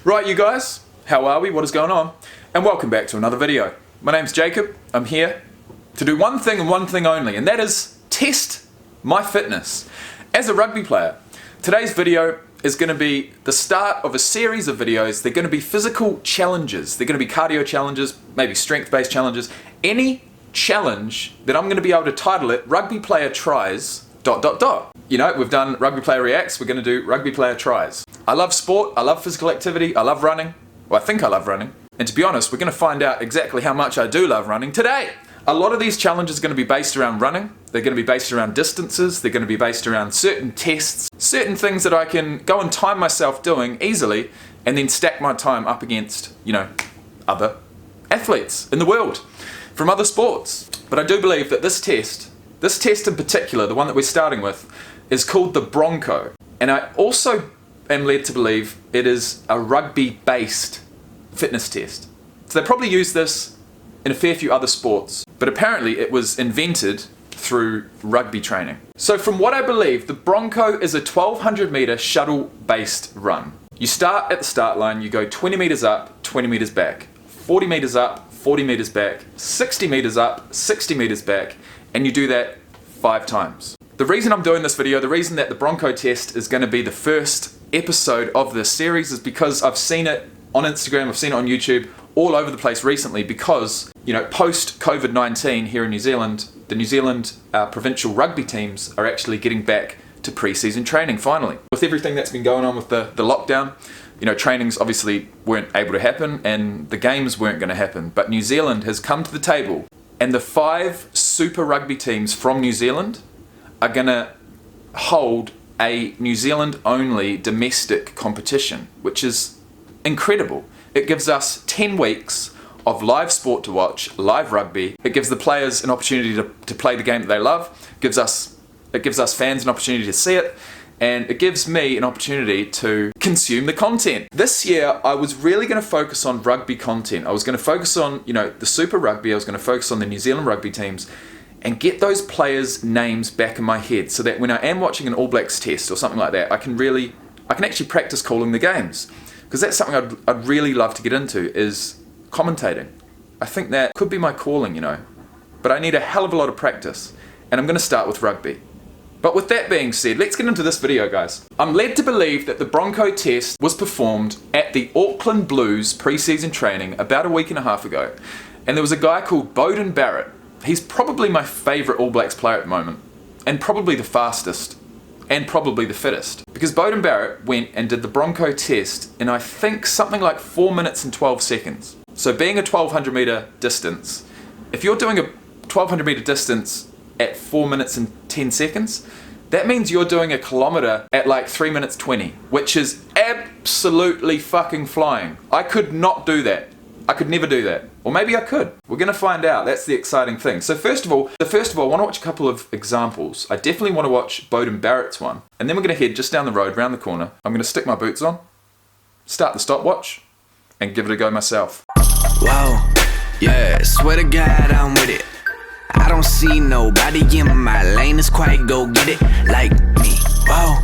Right, you guys, how are we? What is going on? And welcome back to another video. My name's Jacob. I'm here to do one thing and one thing only, and that is test my fitness as a rugby player. Today's video is going to be the start of a series of videos. They're going to be physical challenges. They're going to be cardio challenges, maybe strength-based challenges. Any challenge that I'm going to be able to title it Rugby Player Tries ... You know, we've done Rugby Player Reacts, we're going to do Rugby Player Tries. I love sport, I love physical activity, I love running. Well, I think I love running. And to be honest, we're going to find out exactly how much I do love running today. A lot of these challenges are going to be based around running. They're going to be based around distances. They're going to be based around certain tests, certain things that I can go and time myself doing easily and then stack my time up against, you know, other athletes in the world from other sports. But I do believe that this test in particular, the one that we're starting with, is called the Bronco. And I also am led to believe it is a rugby-based fitness test. So they probably use this in a fair few other sports, but apparently it was invented through rugby training. So from what I believe, the Bronco is a 1200 meter shuttle-based run. You start at the start line, you go 20 meters up, 20 meters back, 40 meters up, 40 meters back, 60 meters up, 60 meters back, and you do that 5 times. The reason I'm doing this video, the reason that the Bronco test is going to be the first episode of this series is because I've seen it on Instagram, I've seen it on YouTube, all over the place recently because, you know, post COVID-19 here in New Zealand, the New Zealand provincial rugby teams are actually getting back to pre-season training finally. With everything that's been going on with the lockdown, you know, trainings obviously weren't able to happen and the games weren't going to happen, but New Zealand has come to the table and the 5 super rugby teams from New Zealand are going to hold a New Zealand only domestic competition, which is incredible. It gives us 10 weeks of live sport to watch, live rugby. It gives the players an opportunity to play the game that they love. It gives us fans an opportunity to see it, and it gives me an opportunity to consume the content. This year, I was really going to focus on rugby content. I was going to focus on, you know, the Super Rugby. I was going to focus on the New Zealand rugby teams and get those players' names back in my head so that when I am watching an All Blacks test or something like that, I can actually practice calling the games. Because that's something I'd really love to get into, is commentating. I think that could be my calling, you know. But I need a hell of a lot of practice. And I'm going to start with rugby. But with that being said, let's get into this video, guys. I'm led to believe that the Bronco test was performed at the Auckland Blues pre-season training about a week and a half ago. And there was a guy called Beauden Barrett. He's probably my favourite All Blacks player at the moment. And probably the fastest. And probably the fittest. Because Beauden Barrett went and did the Bronco test in I think something like 4 minutes and 12 seconds. So being a 1200 metre distance, if you're doing a 1200 metre distance at 4 minutes and 10 seconds, that means you're doing a kilometre at like 3 minutes 20, which is absolutely fucking flying. I could not do that. I could never do that. Or maybe I could. We're going to find out. That's the exciting thing. So first of all, I want to watch a couple of examples. I definitely want to watch Beauden Barrett's one. And then we're going to head just down the road, round the corner. I'm going to stick my boots on, start the stopwatch, and give it a go myself. Wow, yeah, swear to God I'm with it. I don't see nobody in my lane that's quite go get it like me. Wow,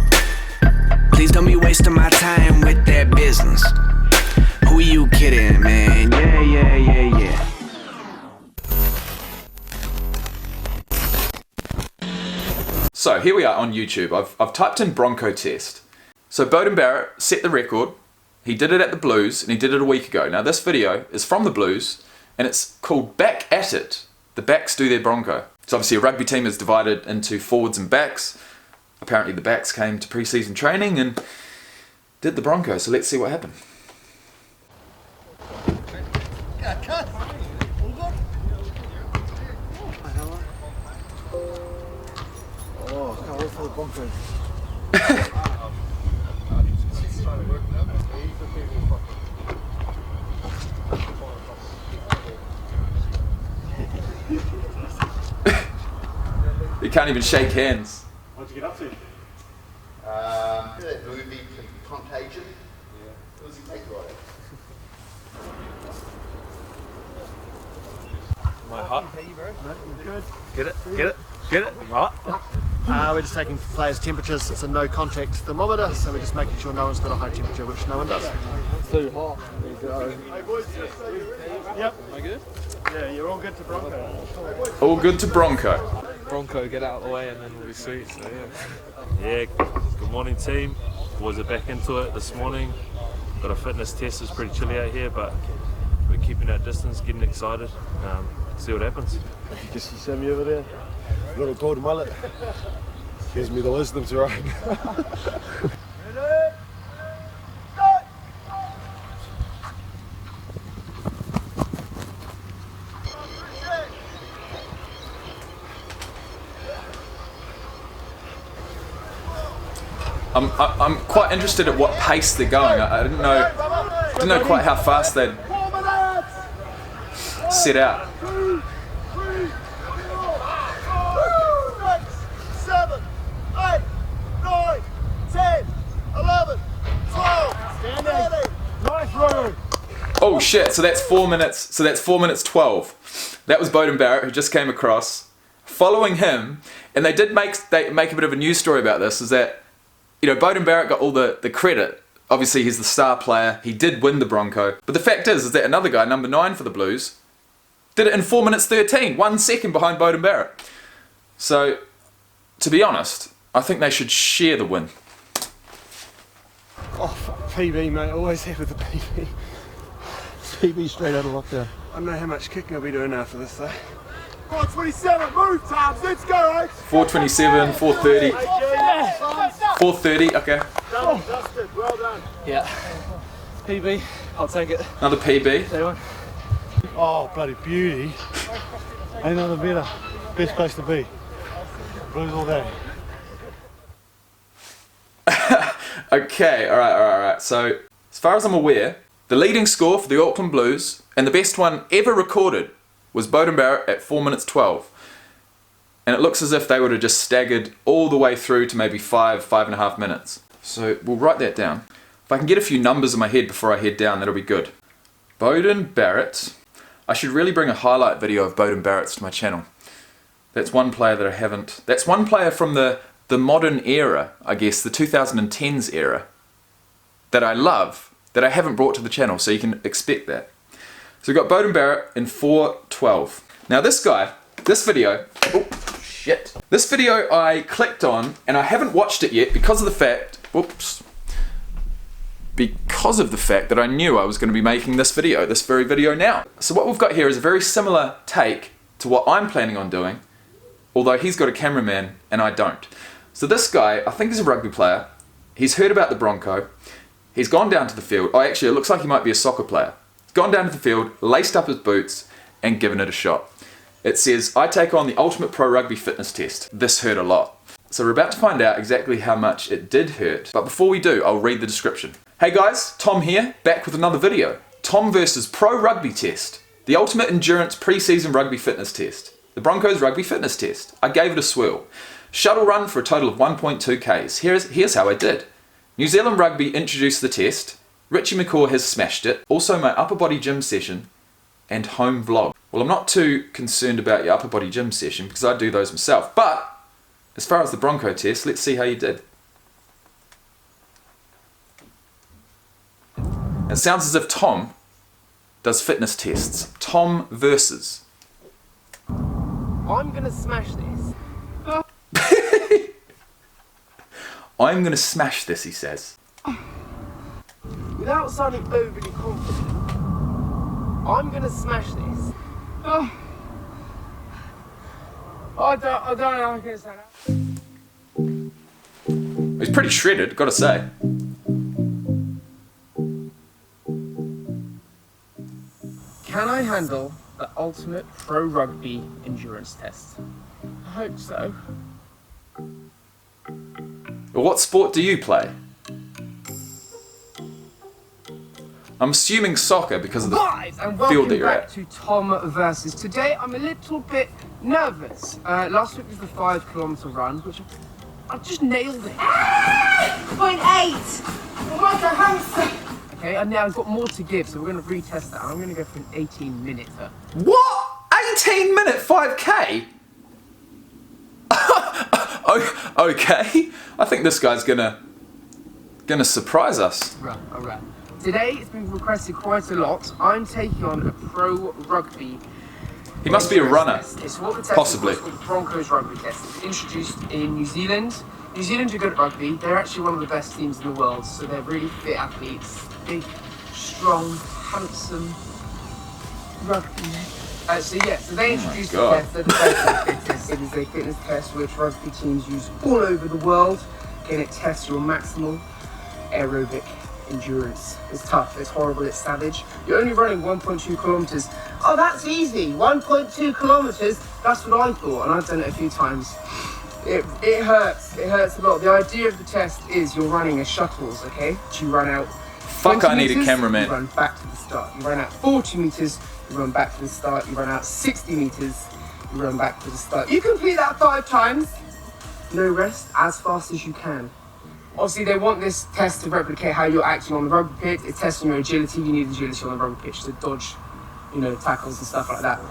please don't be wasting my time with that business. Who you kidding, man? Yeah. So here we are on YouTube. I've typed in Bronco test. So Beauden Barrett set the record. He did it at the Blues and he did it a week ago. Now this video is from the Blues and it's called Back at It. The backs do their Bronco. So obviously a rugby team is divided into forwards and backs. Apparently the backs came to pre-season training and did the Bronco. So let's see what happened. Oh, I can't wait for the Bronco. You can't even shake hands. What'd you get up to? That movie Contagion. Yeah. What was he make right? My hot. No, you're good. Get it. Right. We're just taking players' temperatures. It's a no contact thermometer, so we're just making sure no one's got a high temperature, which no one does. Too hot. Hey boys, just so you're ready. Yep. Am I good? Yeah, you're all good to Bronco. All good to Bronco. Bronco, get out of the way and then we'll be sweet, so yeah. Yeah, good morning team. Boys are back into it this morning. Got a fitness test, it's pretty chilly out here, but we're keeping our distance, getting excited. See what happens. You can see Sammy over there. Little gold mullet. Gives me the wisdom to ride. I'm quite interested at what pace they're going. I didn't know quite how fast they'd set out. 7, 8, 9, 10, 11, 12, 13. Nice running. Oh shit! So that's 4 minutes. So that's 4 minutes 12. That was Bowden Barrett who just came across. Following him, and they make a bit of a news story about this. Is that, you know, Bowden Barrett got all the credit. Obviously, he's the star player. He did win the Bronco. But the fact is that another guy, number 9 for the Blues, did it in 4 minutes 13, 1 second behind Bowden Barrett. So, to be honest, I think they should share the win. Oh, fuck, PB, mate. Always happy with the PB. PB straight out of lockdown. I don't know how much kicking I'll be doing after this, though. 4:27, move, Tabs. Let's go, right? 4:27, 4:30. 4:30, okay. Done, dusted. Well done. Yeah. PB, I'll take it. Another PB. Oh, bloody beauty. Ain't nothing better. Best place to be. Blues all day. Okay, alright. So, as far as I'm aware, the leading score for the Auckland Blues, and the best one ever recorded, was Bowden Barrett at 4 minutes 12. And it looks as if they would have just staggered all the way through to maybe 5.5 minutes. So we'll write that down. If I can get a few numbers in my head before I head down, that'll be good. Bowden Barrett. I should really bring a highlight video of Bowden Barrett's to my channel. That's one player that I haven't... That's one player from the modern era, I guess, the 2010s era, that I love, that I haven't brought to the channel, so you can expect that. So we've got Bowden Barrett in 4:12. Now this guy, this video, oh shit. This video I clicked on and I haven't watched it yet because of the fact, that I knew I was going to be making this very video now. So what we've got here is a very similar take to what I'm planning on doing, although he's got a cameraman and I don't. So this guy, I think he's a rugby player. He's heard about the Bronco. He's gone down to the field. Oh, actually, it looks like he might be a soccer player. Gone down to the field, laced up his boots, and given it a shot. It says, I take on the ultimate pro rugby fitness test. This hurt a lot. So we're about to find out exactly how much it did hurt. But before we do, I'll read the description. Hey guys, Tom here, back with another video. Tom versus Pro Rugby Test. The ultimate endurance pre-season rugby fitness test. The Broncos rugby fitness test. I gave it a swirl. Shuttle run for a total of 1.2 Ks. Here's how I did. New Zealand Rugby introduced the test. Richie McCaw has smashed it. Also my upper body gym session and home vlog. Well, I'm not too concerned about your upper body gym session because I do those myself. But as far as the Bronco test, let's see how you did. It sounds as if Tom does fitness tests. Tom versus. I'm gonna smash this. I'm gonna smash this, he says. Without sounding overly confident, I'm gonna smash this. I don't know how I can say that. He's pretty shredded, gotta say. Can I handle the ultimate pro rugby endurance test? I hope so. Well, what sport do you play? I'm assuming soccer because of the Guys, and field that welcome you're back at. to Tom versus. Today I'm a little bit nervous. Last week was the 5-kilometre run, which I just nailed it. 0.8! I'm like a hamster! Okay, and now I've got more to give, so we're going to retest that. I'm going to go for an 18-minute. What? 18-minute 5K? Oh, okay. I think this guy's gonna surprise us. Right, alright. Today it's been requested quite a lot. I'm taking on a pro rugby. He must be a runner. It's what the test Possibly. is called the Bronco's Rugby Test. It's introduced in New Zealand. New Zealand are good at rugby. They're actually one of the best teams in the world, so they're really fit athletes. Big, strong, handsome rugby. So they introduced the test. They're the best fittest. It is a fitness test which rugby teams use all over the world. Again, it tests your maximal aerobic endurance. It's tough, it's horrible, it's savage. You're only running 1.2 kilometers. Oh, that's easy. 1.2 kilometers. That's what I thought, and I've done it a few times. It hurts. It hurts a lot. The idea of the test is you're running as shuttles, okay? You run out. Fuck, I need a cameraman. You run back to the start. You run out 40 meters. You run back to the start. You run out 60 meters. You run back to the start. You complete that 5 times. No rest, as fast as you can. Obviously, they want this test to replicate how you're acting on the rugby pitch. It's testing your agility. You need agility on the rugby pitch to dodge, tackles and stuff like that.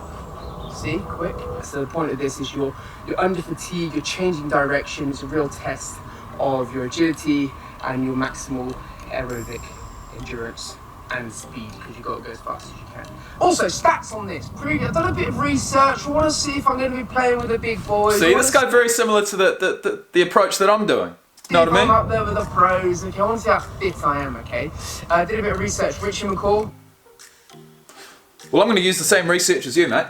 See, quick. So the point of this is you're under fatigue. You're changing direction. It's a real test of your agility and your maximal aerobic endurance and speed, because you've got to go as fast as you can. Also, stats on this. I've done a bit of research. I want to see if I'm going to be playing with the big boys. See, this guy's very similar to the approach that I'm doing. Know what I mean? I'm up there with the pros. Okay, I want to see how fit I am. Okay, I did a bit of research. Richie McCaw. Well, I'm going to use the same research as you, mate.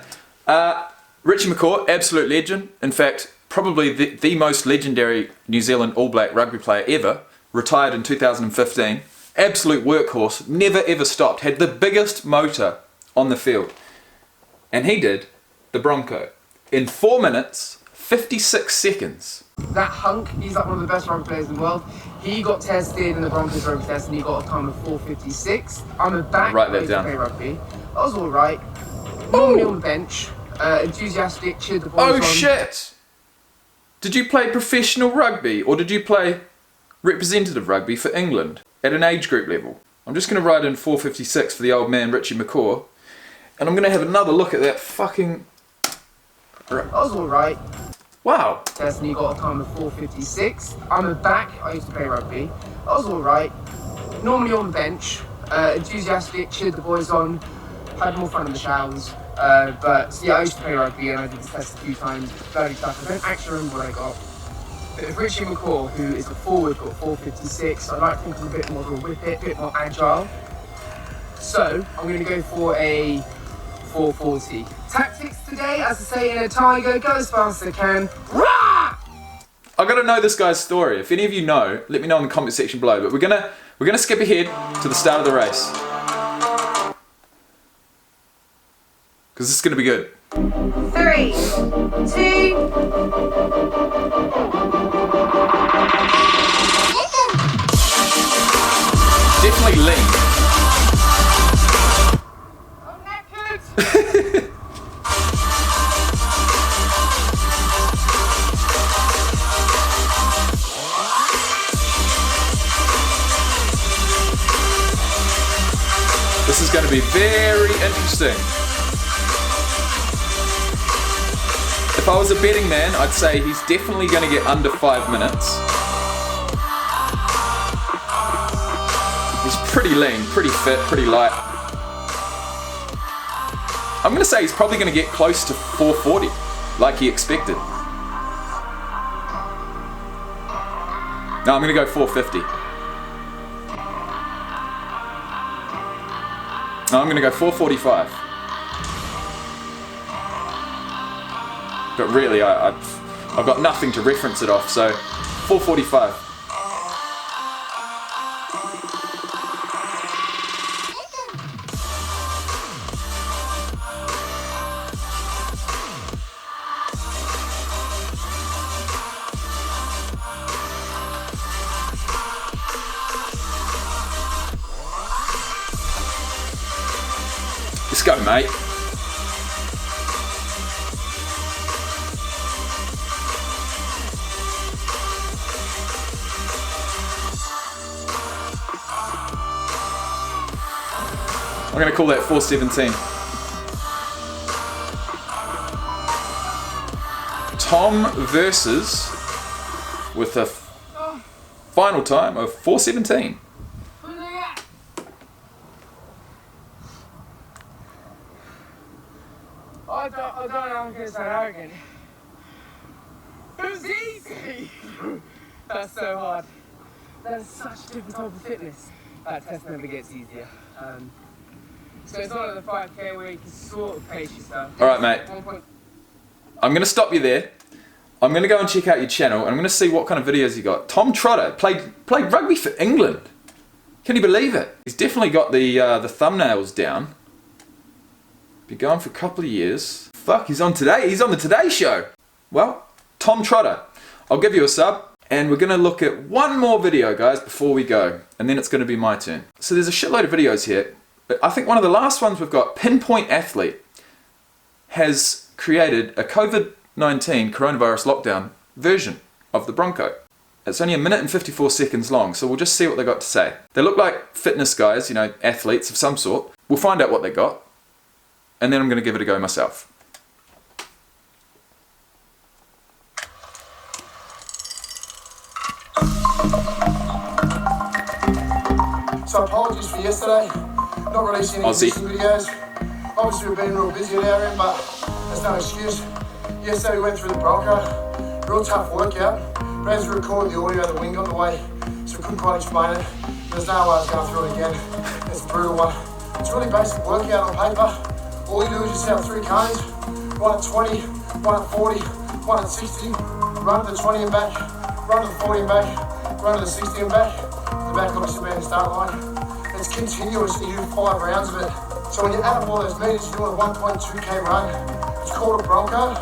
Richie McCaw, absolute legend. In fact, probably the most legendary New Zealand All Black rugby player ever. Retired in 2015. Absolute workhorse. Never ever stopped. Had the biggest motor on the field. And he did the Bronco in 4 minutes, 56 seconds. That hunk, he's like one of the best rugby players in the world. He got tested in the Broncos rugby test and he got a time of 4:56. I'm a back. Write that down. Play rugby. That was all right. Normally on the bench, enthusiastic, cheered the boys on. Shit! Did you play professional rugby or did you play representative rugby for England at an age group level? I'm just going to write in 4:56 for the old man Richie McCaw, and I'm going to have another look at that fucking. That was all right. Wow. Test and he got a time of 4:56. I'm a back. I used to play rugby. That was all right. Normally on the bench, enthusiastic, cheered the boys on, had more fun in the showers. But yeah, I used to play rugby and I did this test a few times. Very tough. I don't actually remember what I got. But if Richie McCaw, who is a forward, got 4:56, I'd like to think I'm a bit more of a whippet, a bit more agile. So I'm going to go for a 4:40. Tactics today, as I say in a tiger, go as fast as I can. Rah! I gotta know this guy's story. If any of you know, let me know in the comment section below. But we're gonna skip ahead to the start of the race, because this is gonna be good. 3, 2. Definitely lean. I'm knackered. This is going to be very interesting. If I was a betting man, I'd say he's definitely going to get under 5 minutes. He's pretty lean, pretty fit, pretty light. I'm going to say he's probably going to get close to 4:40, like he expected. No, I'm going to go 4:50. No, I'm going to go 4:45. But really, I've got nothing to reference it off, so 4:45. Let's go, mate. I'm going to call that 4:17. Tom versus with a final time of 4:17. I don't know if I'm going to sound arrogant. It was easy! That's so hard. That is such a different type of fitness. That test never gets easier. So it's not like the 5K where you can sort of pace yourself. Alright mate, I'm going to stop you there. I'm going to go and check out your channel and I'm going to see what kind of videos you got. Tom Trotter played rugby for England. Can you believe it? He's definitely got the thumbnails down. Been going for a couple of years. Fuck, he's on Today. He's on the Today Show. Well, Tom Trotter, I'll give you a sub. And we're going to look at one more video, guys, before we go. And then it's going to be my turn. So there's a shitload of videos here. But I think one of the last ones we've got, Pinpoint Athlete, has created a COVID-19 coronavirus lockdown version of the Bronco. It's only 1 minute and 54 seconds long, so we'll just see what they got to say. They look like fitness guys, you know, athletes of some sort. We'll find out what they got. And then I'm going to give it a go myself. So apologies for yesterday, not releasing any existing videos. Obviously we've been real busy at our end, but there's no excuse. Yesterday we went through the Bronco, real tough workout. Ran through recording the audio, the wind got in the way, so we couldn't quite explain it. There's no way I was going through it again. It's a brutal one. It's a really basic workout on paper. All you do is just have 3 cones, one at 20, one at 40, one at 60, run to the 20 and back, run to the 40 and back, run to the 60 and back. The back obviously being the start line. It's continuous, you do 5 rounds of it. So when you add up all those meters, you're doing a 1.2k run. It's called a Bronco.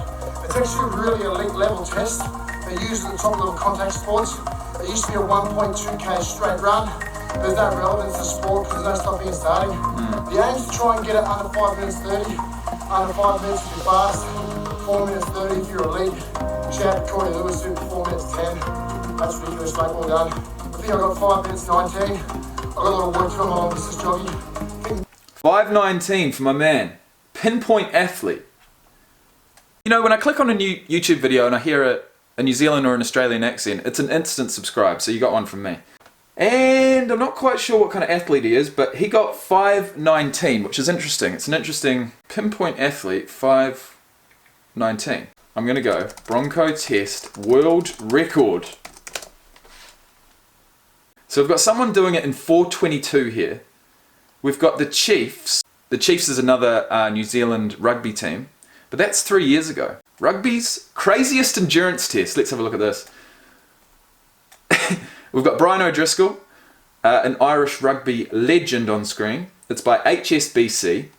It's actually a really elite level test. They use it at the top level contact sports. It used to be a 1.2k straight run. There's no relevance to sport because there's no stopping and starting. The aim is to try and get it under 5 minutes 30. Under 5 minutes if you're fast. 4 minutes 30 if you're elite. Shout out to Corey Lewis doing 4 minutes 10. That's ridiculous, mate, well done. I think I got 5 minutes 19. I've got a lot of work to do on my long distance jogging. 5:19 for my man, Pinpoint Athlete. You know, when I click on a new YouTube video and I hear a New Zealand or an Australian accent, it's an instant subscribe, so you got one from me. And I'm not quite sure what kind of athlete he is, but he got 5:19, which is interesting. It's an interesting Pinpoint Athlete, 5:19. I'm going to go Bronco Test World Record. So we've got someone doing it in 4:22 here. We've got the Chiefs. The Chiefs is another New Zealand rugby team, but that's 3 years ago. Rugby's craziest endurance test. Let's have a look at this. We've got Brian O'Driscoll, an Irish rugby legend on screen. It's by HSBC,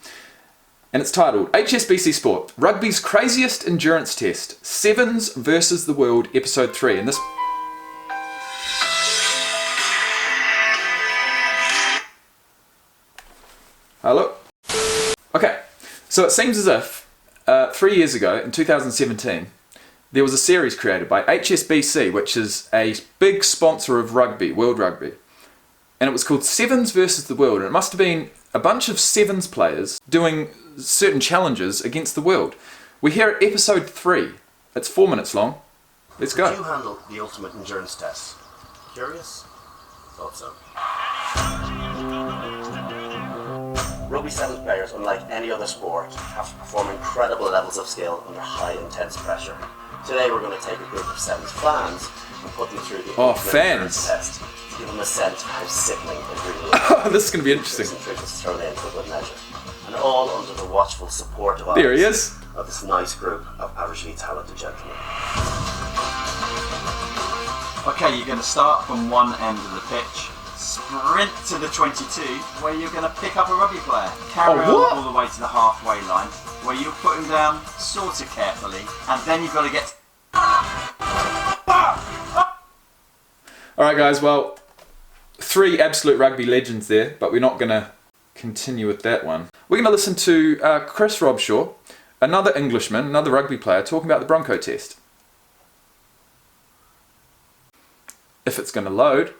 and it's titled HSBC Sport, Rugby's Craziest Endurance Test, Sevens versus the World, Episode 3. And this... Hello? Okay, so it seems as if 3 years ago, in 2017, there was a series created by HSBC, which is a big sponsor of rugby, World Rugby. And it was called Sevens versus the World, and it must have been a bunch of Sevens players doing certain challenges against the world. We're here at episode 3. It's 4 minutes long. Let's go. Could you handle the ultimate endurance test? Curious? Thought so. Rugby sevens players, unlike any other sport, have to perform incredible levels of skill under high intense pressure. Today we're going to take a group of sevens fans and put them through the ultimate endurance test to give them a sense of how sickening it really is. Oh, this is going to be interesting. Tricks thrown in for good measure, and all under the watchful support of there he is. Of this nice group of averagely talented gentlemen. Okay, you're going to start from one end of the pitch, sprint to the 22, where you're going to pick up a rugby player, carry on all the way to the halfway line, where you'll put him down sort of carefully, and then you've got to get... Alright guys, well, 3 absolute rugby legends there, but we're not going to continue with that one. We're going to listen to Chris Robshaw, another Englishman, another rugby player, talking about the Bronco Test. If it's going to load.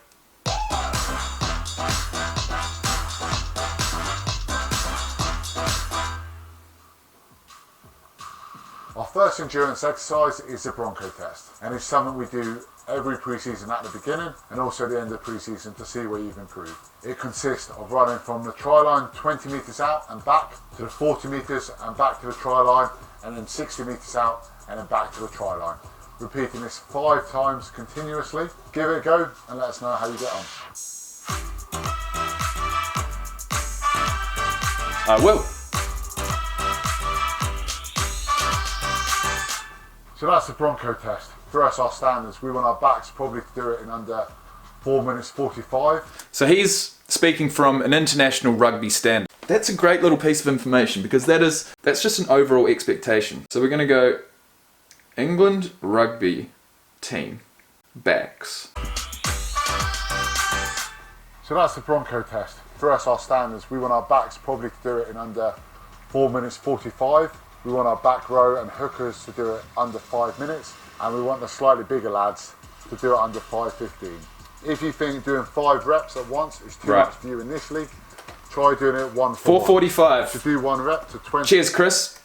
Our first endurance exercise is the Bronco Test, and it's something we do every pre-season at the beginning and also the end of pre-season to see where you've improved. It consists of running from the try line 20 metres out and back to the 40 metres and back to the try line, and then 60 metres out and then back to the try line. Repeating this 5 times continuously. Give it a go and let us know how you get on. I will. So that's the Bronco test. For us, our standards, we want our backs probably to do it in under 4 minutes 45. So he's speaking from an international rugby standard. That's a great little piece of information because that's just an overall expectation. So we're going to go England rugby team backs. So that's the Bronco test. For us, our standards, we want our backs probably to do it in under 4 minutes 45. We want our back row and hookers to do it under 5 minutes, and we want the slightly bigger lads to do it under 5:15. If you think doing 5 reps at once is too much for you initially, try doing it 4:45. To do 1 rep to 20. Cheers, Chris.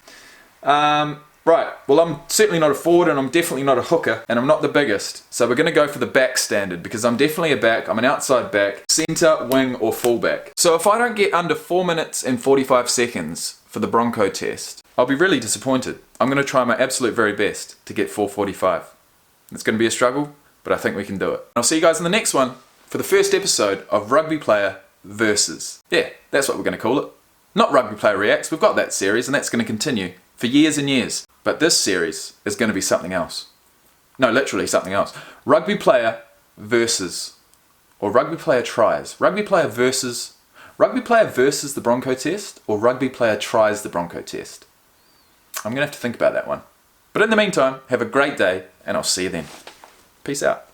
Right, well, I'm certainly not a forward and I'm definitely not a hooker and I'm not the biggest. So we're going to go for the back standard because I'm definitely a back. I'm an outside back, centre, wing or fullback. So if I don't get under 4 minutes and 45 seconds for the Bronco test, I'll be really disappointed. I'm going to try my absolute very best to get 4:45. It's going to be a struggle, but I think we can do it. I'll see you guys in the next one for the first episode of Rugby Player Versus. Yeah, that's what we're going to call it. Not Rugby Player Reacts, we've got that series and that's going to continue for years and years. But this series is going to be something else. No, literally something else. Rugby Player Versus. Or Rugby Player Tries. Rugby Player Versus the Bronco Test, or Rugby Player Tries the Bronco Test. I'm going to have to think about that one. But in the meantime, have a great day, and I'll see you then. Peace out.